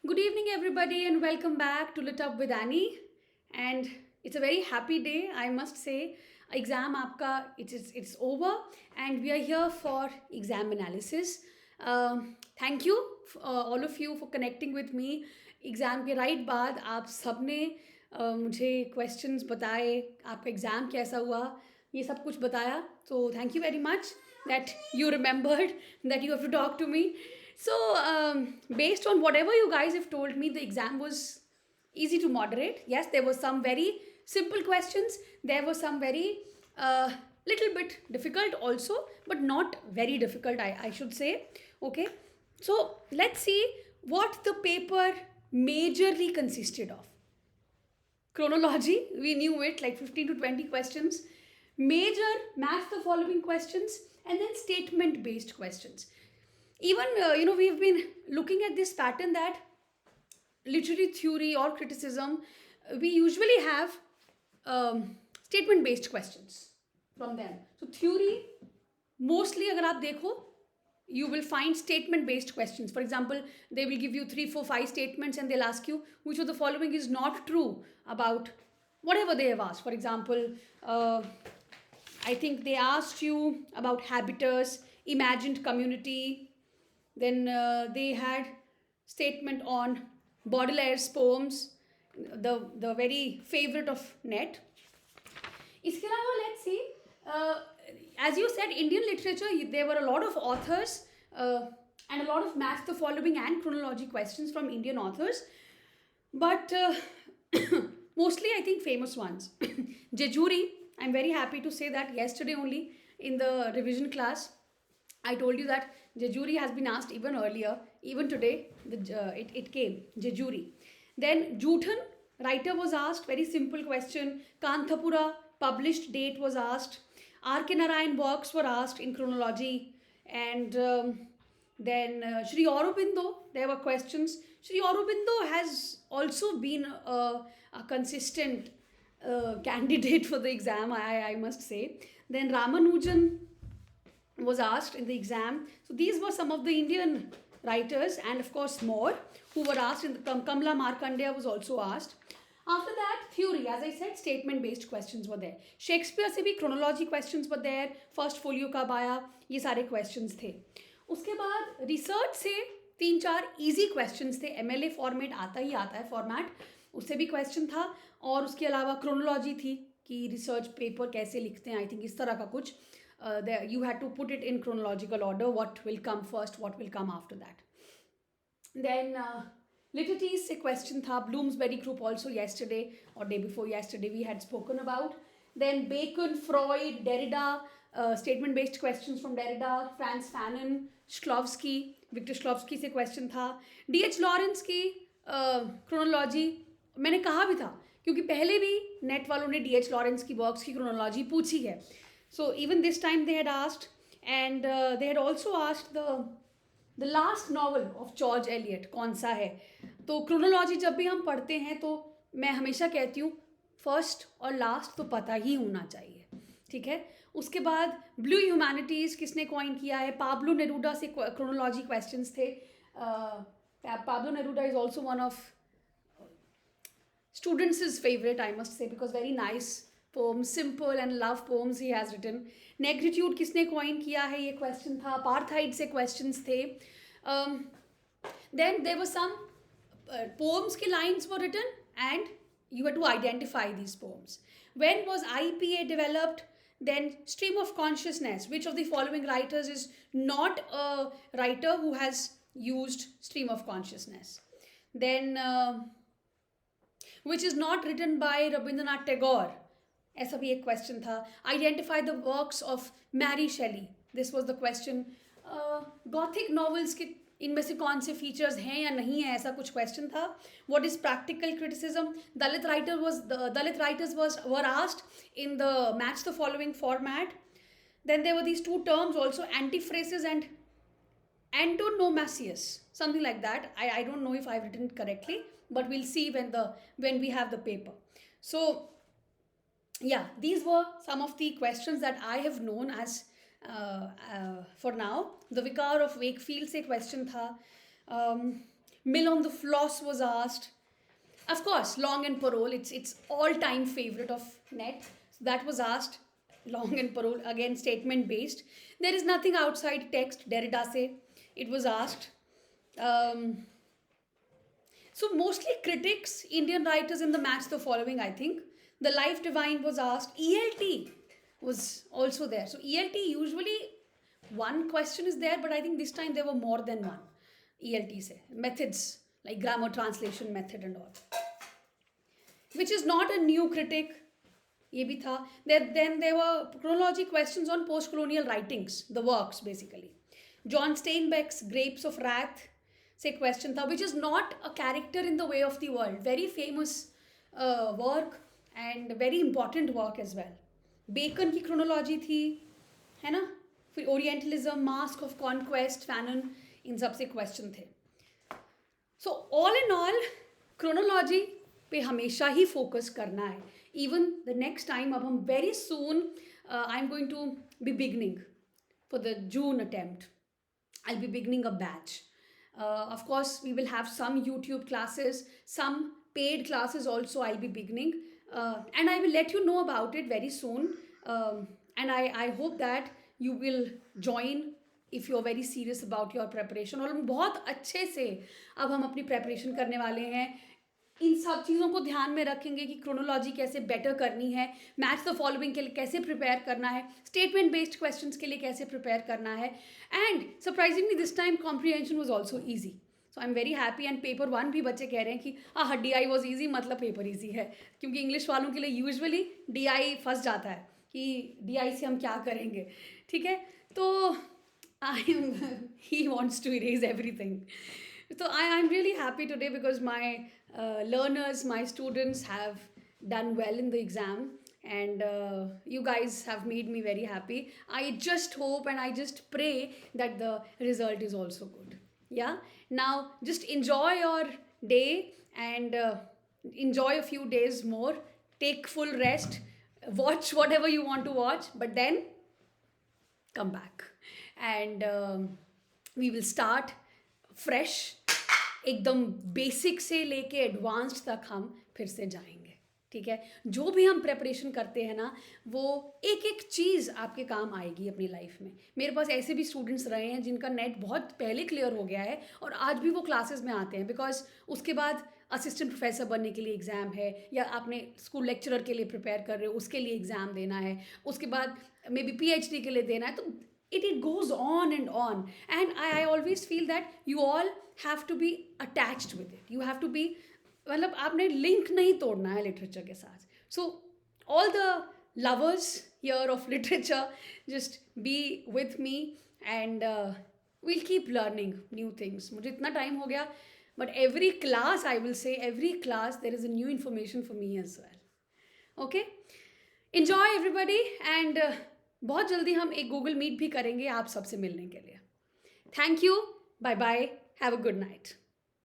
Good evening, everybody, and welcome back to Lit Up with Annie. And it's a very happy day, I must say. Exam आपका it's over, and we are here for exam analysis. Thank you, all of you, for connecting with me. Exam के right बाद आप सबने मुझे questions बताए, आपका exam कैसा हुआ, ये सब कुछ बताया. So thank you very much that you remembered that you have to talk to me. So, based on whatever you guys have told me, the exam was easy to moderate. Yes, there were some very simple questions. There were some very little bit difficult also, but not very difficult, I should say. Okay, so let's see what the paper majorly consisted of. Chronology, we knew it, like 15 to 20 questions. Major, match the following questions, and then statement based questions. Even we've been looking at this pattern that literary theory or criticism, we usually have statement based questions from them. So theory, mostly agar aap dekho, you will find statement based questions. For example, they will give you 3, 4, 5 statements and they'll ask you which of the following is not true about whatever they have asked. For example, I think they asked you about habitus, imagined community. Then they had statement on Baudelaire's poems, the very favorite of Net. इसके अलावा let's see, as you said, Indian literature, there were a lot of authors and a lot of match the following and chronology questions from Indian authors, but mostly I think famous ones. Jejuri, I'm very happy to say that yesterday only in the revision class, I told you that Jejuri has been asked even earlier. Even today, it came, Jejuri. Then Juthan, writer was asked, very simple question. Kanthapura, published date was asked. R.K. Narayan works were asked in chronology. And then Sri Aurobindo, there were questions. Sri Aurobindo has also been a consistent candidate for the exam, I must say. Then Ramanujan was asked in the exam. So these were some of the Indian writers, and of course more who were asked. In the Kamla Markandeya was also asked. After that, theory, as I said, statement based questions were there. Shakespeare से भी chronology questions were there. First folio कब आया, ये सारे questions थे. उसके बाद research से 3-4 easy questions थे. MLA format आता ही आता है format, उससे भी question था. और उसके अलावा chronology थी कि research paper कैसे लिखते हैं. I think इस तरह का कुछ. You had to put it in chronological order, what will come first, what will come after that. Then literature se question tha, Bloomsbury group also yesterday or day before yesterday we had spoken about. Then Bacon, Freud, Derrida, statement based questions from Derrida, Franz Fanon, Shklovsky, Victor Shklovsky se question tha. D.H. Lawrence की chronology मैंने कहा भी था क्योंकि पहले भी net वालों ने D.H. Lawrence की वर्क्स की chronology पूछी है. So even this time they had asked, and they had also asked the last novel of George Eliot कौन सा है. तो क्रोनोलॉजी जब भी हम पढ़ते हैं तो मैं हमेशा कहती हूँ फर्स्ट और लास्ट तो पता ही होना चाहिए, ठीक है. उसके बाद ब्लू ह्यूमैनिटीज़ किसने कॉइन किया है, पाब्लो नेरूडा से क्रोनोलॉजी क्वेश्चंस थे. Pablo Neruda is also one of students' favorite, I must say, because very nice poems, simple and love poems he has written. Negritude किसने coin किया है, ये question था. Apartheid से questions थे. Then there were some poems की lines were written and you had to identify these poems. When was IPA developed? Then stream of consciousness. Which of the following writers is not a writer who has used stream of consciousness? Then which is not written by Rabindranath Tagore? ऐसा भी एक question था. Identify the works of Mary Shelley, this was the question. Gothic novels के इनमें से कौन से features हैं या नहीं है, ऐसा कुछ क्वेश्चन था. What is practical criticism, Dalit writers were asked in the match the following format. Then there were these two terms also, antiphrasis and antonomasius, something like that. I don't know if I've written it correctly, but we'll see when we have the paper. So yeah, these were some of the questions that I have known as for now. The Vicar of Wakefield से question था. Mill on the Floss was asked. Of course, Long and Parole, it's all-time favorite of net. So that was asked. Long and Parole, again statement based. There is nothing outside text. Derrida se, it was asked. Um, so mostly critics, Indian writers in the match the following, I think. The Life Divine was asked. ELT was also there. So ELT usually one question is there, but I think this time there were more than one. ELT se methods like grammar translation method and all, which is not a new critic. ये भी था. Then there were chronology questions on post-colonial writings, the works basically. John Steinbeck's Grapes of Wrath से question था, which is not a character in the way of the world. Very famous work and very important work as well. Bacon की chronology थी, है ना? फिर Orientalism, Mask of Conquest, Fanon, इन सब से question थे. So all in all, chronology पे हमेशा ही focus करना है. Even the next time, अब हम very soon, I'm going to be beginning for the June attempt. I'll be beginning a batch. Of course, we will have some YouTube classes, some paid classes also I'll be beginning. And I will let you know about it very soon. And I hope that you will join if you're very serious about your preparation. और हम बहुत अच्छे से अब हम अपनी preparation करने वाले हैं. इन सब चीज़ों को ध्यान में रखेंगे कि क्रोनोलॉजी कैसे बेटर करनी है, मैच द फॉलोइंग के लिए कैसे प्रिपेयर करना है, स्टेटमेंट बेस्ड क्वेश्चंस के लिए कैसे प्रिपेयर करना है. And surprisingly this time comprehension was also easy. So I am very happy. And paper 1 भी बच्चे कह रहे हैं कि हाँ DI वॉज ईजी, मतलब पेपर ईजी है, क्योंकि इंग्लिश वालों के लिए यूजुअली DI फंस जाता है कि DI से हम क्या करेंगे. ठीक है, तो he wants to erase everything. So I'm really happy today because my learners, my students have done well in the exam, and you guys have made me very happy. I just hope and I just pray that the result is also good. Yeah. Now just enjoy your day and enjoy a few days more. Take full rest. Watch whatever you want to watch, but then come back and we will start fresh, एकदम basic से लेके advanced तक हम फिर से जाएंगे. ठीक है, जो भी हम प्रेपरेशन करते हैं ना, वो एक एक चीज़ आपके काम आएगी अपनी लाइफ में. मेरे पास ऐसे भी स्टूडेंट्स रहे हैं जिनका नेट बहुत पहले क्लियर हो गया है और आज भी वो क्लासेस में आते हैं, बिकॉज उसके बाद असिस्टेंट प्रोफेसर बनने के लिए एग्ज़ाम है, या आपने स्कूल लेक्चरर के लिए प्रिपेयर कर रहे हो, उसके लिए एग्ज़ाम देना है, उसके बाद मे बी PhD के लिए देना है. तो it goes on, and I always feel that you all have to be attached with it. You have to be, मतलब आपने लिंक नहीं तोड़ना है लिटरेचर के साथ. So all the lovers here of literature, just be with me and we'll keep learning new things. मुझे इतना time हो गया, but every class, I will say, every class there is a new information for me as well. Okay, enjoy everybody, and बहुत जल्दी हम एक Google meet भी करेंगे आप सबसे मिलने के लिए. Thank you, bye bye, have a good night.